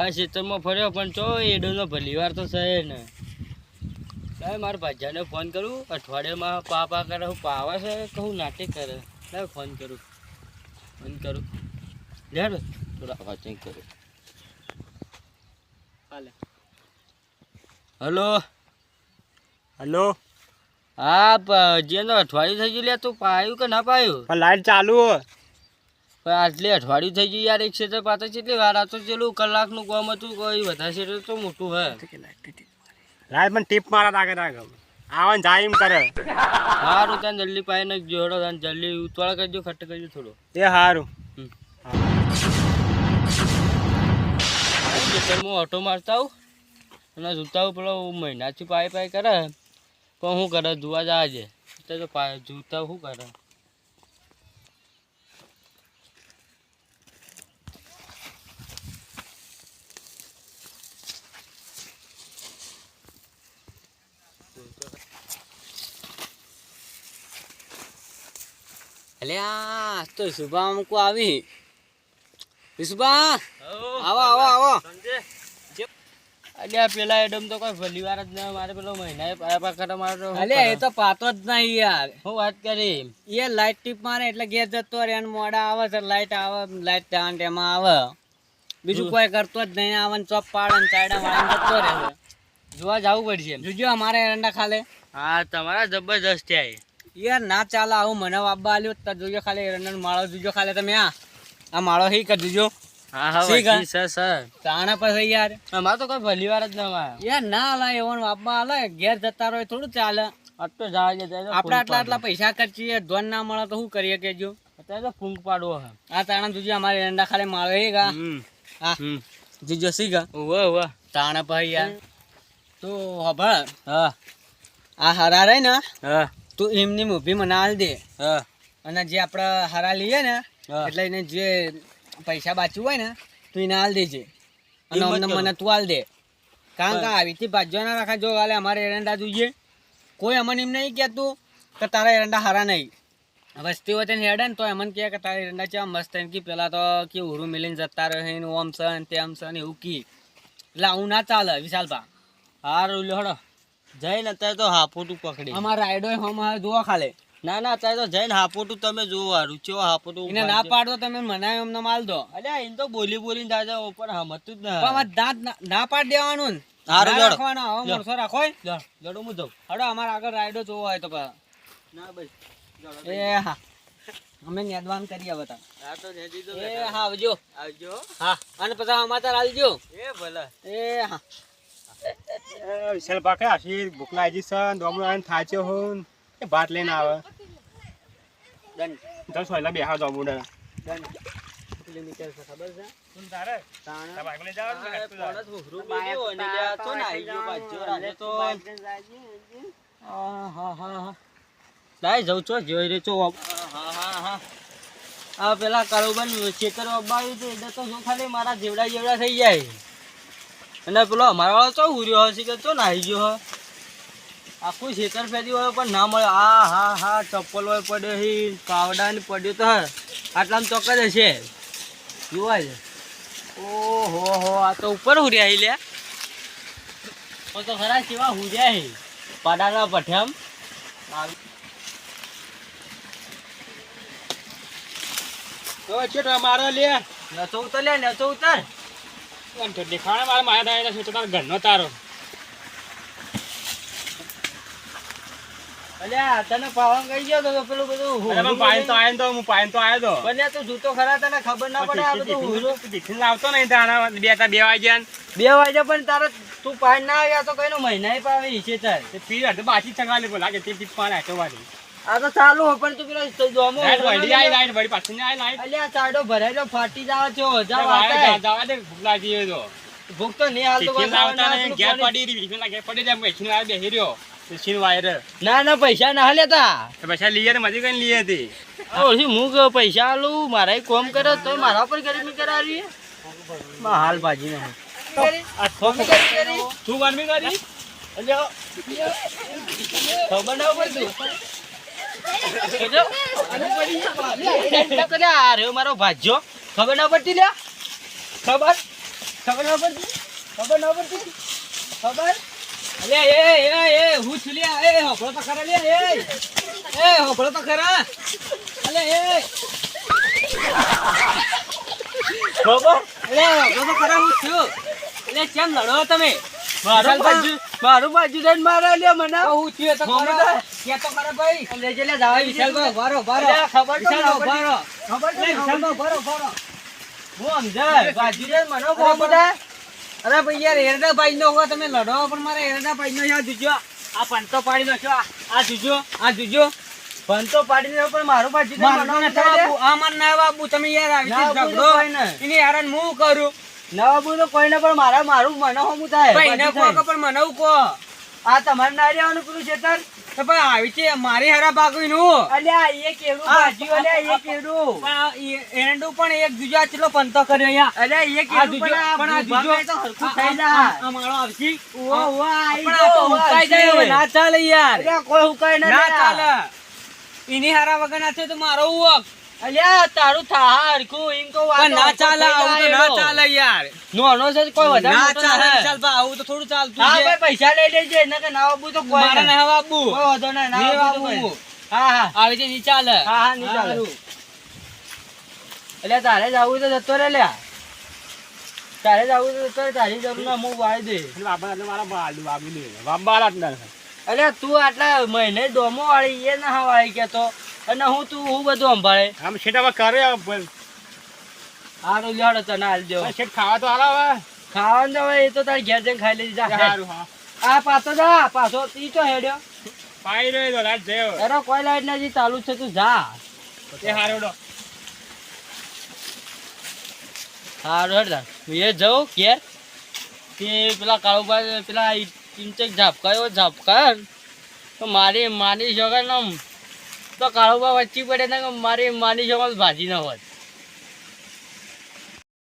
આખા ક્ષેત્રમાં ફર્યો પણ ચો એડોનો ભલી વાર તો સહે ને લાય મારા ભાજાને ફોન કરું અઠવાડિયામાં પા કરે હું પાવા છે કહું નાટક કરે લાય ફોન કરું લે થોડા વાંચિંગ કરું હલો હા જેનો અઠવાડિયું થઈ ગયું લે તું પાયું કે ના પાયું પણ લાઈટ ચાલુ હો પણ આટલી અઠવાડિયું થઈ ગયું યાર એક ક્ષેત્ર પાછળ કેટલી વાર આ તો પેલું કલાકનું કામ હતું કોઈ વધારે ક્ષેત્ર તો મોટું હે લાઈટ પણ ટીપ મારા લાગે આવન જાય એમ કરે સારું ત્યાં જલ્દી પાઈ ને જોડો ત્યાં જલ્દી ઉતવાળ કરજો ખટ્ટ કરજો થોડો એ સારું હું ઓટો મારતા આવું અને જોતા આવું પેલો મહિનાથી પાઈ કરે પણ શું કરે જોવા જાય છે તો જોતા શું કરે અલ્યા તો સુભા અમુક આવી સુભા આવો અલ્યા પેલા એડમ તો કોઈ ભલી વાર જ ના મારે પેલો મહિના પાયા કરે મારે અલ્યા એ તો પાતો જ નહીં યાર હું વાત કરી એ લાઈટ ટીપ મારે એટલે ઘેર જતો રે મોડા આવે છે લાઈટ એમાં આવે બીજું કોઈ કરતો જ નહીં આવે ચોપ પાડે ને ચાયડા વાળીને જતો રહે જોવા જવું પડશે જોજો અમારે એરંડા ખાલે હા તમારા જબરદસ્ત છે યાર ના ચાલે આવું મને વાપવા આલ્યો તો જોજો ખાલી એરંડા માળો જોજો ખાલી તમે આ માળો હી કરી દેજો તાણા પછી યાર અમારે તો કોઈ ભલી વાર જ ના યાર ના લાય એવો વાપવા આલે ઘેર જતા રહે થોડું ચાલે આટલો જવા આપડે આટલા પૈસા ખર્ચીએ ધોન ના મળે તો શું કરીએ કેજો અત્યારે તો ફૂંક પાડવો હે આ તાણા જોજો અમારે એરંડા ખાલી માળો હી ગા હા જીજો સી ગા વાહ તાણા પછી યાર તો હભળ હા આ હરા રહી ને હા તું એમની મૂવી મને હાલ દે હા અને જે આપણે હરા લઈએ ને એટલે એને જે પૈસા બાચવું હોય ને તું એને હાલ દેજે અને અમને મને તું હાલ દે કારણ કે આવી રીતે ભાજ્યો ના રાખા જો હાલે અમારે એરંડા જોઈએ કોઈ અમને એમ નહીં કહેતું કે તારા એરંડા હારા નહીં વસ્તી હોય તેને હેડે ને તો એમને કહે કે તારા એરંડા છે મસ્ત એમ કે પેલા તો કે ઉરું મિલીને જતા રહે ને ઓમ છે ને તેમ છે ને એવું કી એટલે આવું ના ચાલે વિશાલભા હારું લ્યો જઈને અત્યારે તો હાપોટું પકડી અમારે રાયડો હમ જોવા ખાલે ના અત્યારે તો જઈને હાપોટું તમે જોવો રૂચો હાપોટું એને ના પાડતો તમે મનાય અમને માલ દો અલ્યા એને તો બોલીને જાય ઉપર હમતું જ પણ દાંત ના પાડ દેવાનું હારું લડો રાખવાનો હવે મોરસો રાખો લડો હું જાઉં હડો અમારે આગળ રાયડો જોવો હોય તો ના ભાઈ એ હા અમે નેદવાન કરીએ બતા હા તો નેદી દો એ હા આવજો હા અને પછી અમાતા આલજો એ ભલે એ હા વિશાલ પાકે આશી ભૂખ લાગી છે દોમડો આવીને થાચ્યો હું એ ભાત લઈને આવે ડન 10 વાયલા બેહા દોમડો કિલોમીટર છે ખબર છે તું તારે તાણા બાઈક લઈ જાવ પોણસ ભૂખરું બીજો અને લ્યા તો નાઈ ગયો બાજુ રાને તો હા લાઈ જઉં છો જોઈ રે છો હા આ પેલા કાળુબન ખેતર અબાવ્યું તો એટલે તો જો ખાલી મારા જેવડા થઈ જાય અને પેલો અમારા વાળો ચો ઉર્યો હશે કે ચો નાહી ગયો હ આખું ખેતર ફેરી હોય પણ ના મળે હા ચપ્પલ હોય પડ્યો હી કાવડા ને પડ્યો તો આટલામાં ચોક્કસ હશે જોવા છે ઓહો આ તો ઉપર હુર્યા હી લ્યા તો ખરા કેવા હુર્યા હી પાડાના પઠ્યામ તો ચેટ મારો લે નચો ઉતર તો દેખાણે મારા માયા દાયરા છે તો તાર ઘરનો તારો અલ્યા તને પાવન કહી ગયો તો પેલું બધું અરે પાયન તો આયો તો બને તું જૂતો ખરા તને ખબર ના પડે આ બધું હુરો ટિફિન લાવતો નહીં તારા 2 વાગ્યા 2 વાગ્યા પણ તારે તું પાયન ના આવ્યા તો કઈનો મહિના પાવી છે તાર તે પીર તો બાકી ચગાલે બોલા કે તે પાન આટો વાળી આ તો ચાલુ હો પણ તું પેલો જોમો લાઈટ વળી પાછી ને લાઈટ અલ્યા ચાડો ભરાયેલો ફાટી જાવ છો જવા દે ભૂખ લાગી હોય તો ભૂખ તો નહીં હાલ તો ટિફિન લાવતા ને ગેર પડી રહી ટિફિન લાગે પડી જાય મશીન વાળા બેહી રહ્યો મશીન વાયર ના પૈસા ના લેતા પૈસા લીએ ને મજી કઈ લીએ હતી ઓછી હું પૈસા આલું મારા કોમ કરે તો મારા પર ગરીબી કરાવી હાલ ભાજી ને તું ગરમી કરી ખબર ના પડતી મારો ભાજ્યો ખબર ના પડતી લ્યા ખબર ખબર ન પડતી ખબર ન પડતી ખબર અલે એ હું છું લ્યા એ હોભળો તો ખરા લ્યા એ હોભળો તો ખરા અલે એ ખબર અલે હોભળો તો ખરા હું છું એટલે કેમ લડો તમે મારું બાજુ જઈને મારે લ્યો મને હું છું એ તો ખરો કે તો ખરા ભાઈ લેજે લે જાવા વિશાલભાઈ વારો અલ્યા, ખબર તો વિશાલભાઈ ના વારો ખબર તો લે, ના વિશાલભાઈ વારો હું સમજાય બાજુ જઈને મને ખબર પડે અરે ભાઈ યાર એરડા ભાઈ નો હો તમે લડો પણ મારે એરડા ભાઈ નો યાર જોજો આ પંતો પાડી નો છો આ જોજો ફોન તો પાડી દે પણ મારું બાજુ જઈને મારનો મને ને બાબુ આ માર ના બાબુ તમે યાર આવી ના રીતે બાબુ ઝઘડો તો કોઈ નહીં. એની હેરાન હું કરું નવા બુ તો કોઈ ને પણ મારું મને હમું થાય ભાઈ ને બાજુ કો થાય. કે પણ મને કો આ તમારે ના રહેવાનું પેલું ખેતર તો ભાઈ આવી છે મારી હારા ભાગવી નું અલ્યા એ કેવડું આ, બાજુ અલ્યા એ કેવડું એરંડું પણ એક જુજા ચેટલો પંતો કર્યો અહીંયા અલ્યા એ આ કેવડું જુજો પણ આ પણ આ ભાગે જુજો તો હરખું થઈ જાય આ માળો આવશી ઉવ્વ, ઉવ્વ, આઈ પણ જો, આ તો ઉવ્વ, હુકાઈ જાય હવે આવશે. ના ચાલે યાર અલ્યા કોઈ હુકાય ના ના લ્યા. ચાલે એની હારા વગર ના છે તો મારો ઉવક અલ્યા તારું થા હરખું એમ કહું આ પણ તો ના હરખું ચાલે થઈ આવું તો જાય ના એનો. ચાલે યાર નાનો છે તો કોઈ વધારે ના મોટો ચાલે ના વિશાલભાઈ આવું તો થોડું ચાલતું હા છે ભાઈ પૈસા લઈ લેજે એને કે ના આવું તો કોઈ મારે નહીં. ના બાબુ કોઈ વાંધો નહીં, ના નહીં આવું તો બાબુ. કોઈ. હા હા આવી છે નહીં ચાલે હા, હા, નહીં ચાલે. હારું. એટલે તારે જવું તો જતો રે લ્યા તારે જવું તો જતો રે તારી જરૂર ના હું વાળી દે અને બાબા એટલે મારા બાલુ વાગી લે બાબા ના એટલે તું આટલા મહિને ડોમો વાળી એ ના વાળી કેતો અને હું બધું સંભાળે આમ શેઠ કરે હારું લ્યો તને હાલ દેવો શેઠ ખાવા તો હાલ હવે ખાવાનું તો હવે એ તો તારી ઘેર જઈને ખાઈ લેજે જા. સારું હા આ પાછો જા પાછો ઈ તો હેડ્યો પાઈ રહ્યો તો રાત જયો અરે કોઈ લાઈટ નથી ચાલુ જ છે તું જા એ હારો હારું હેડ જા. હું એ જાઉં ઘેર કે પેલા કાળુભાઈ પેલા ચીમચેક ઝાપકાયો ને તો મારી માની શકાય ને આમ તો કાળુભાઈ વચ્ચે પડે ને કે મારી માની શકાય ભાજી ન હોત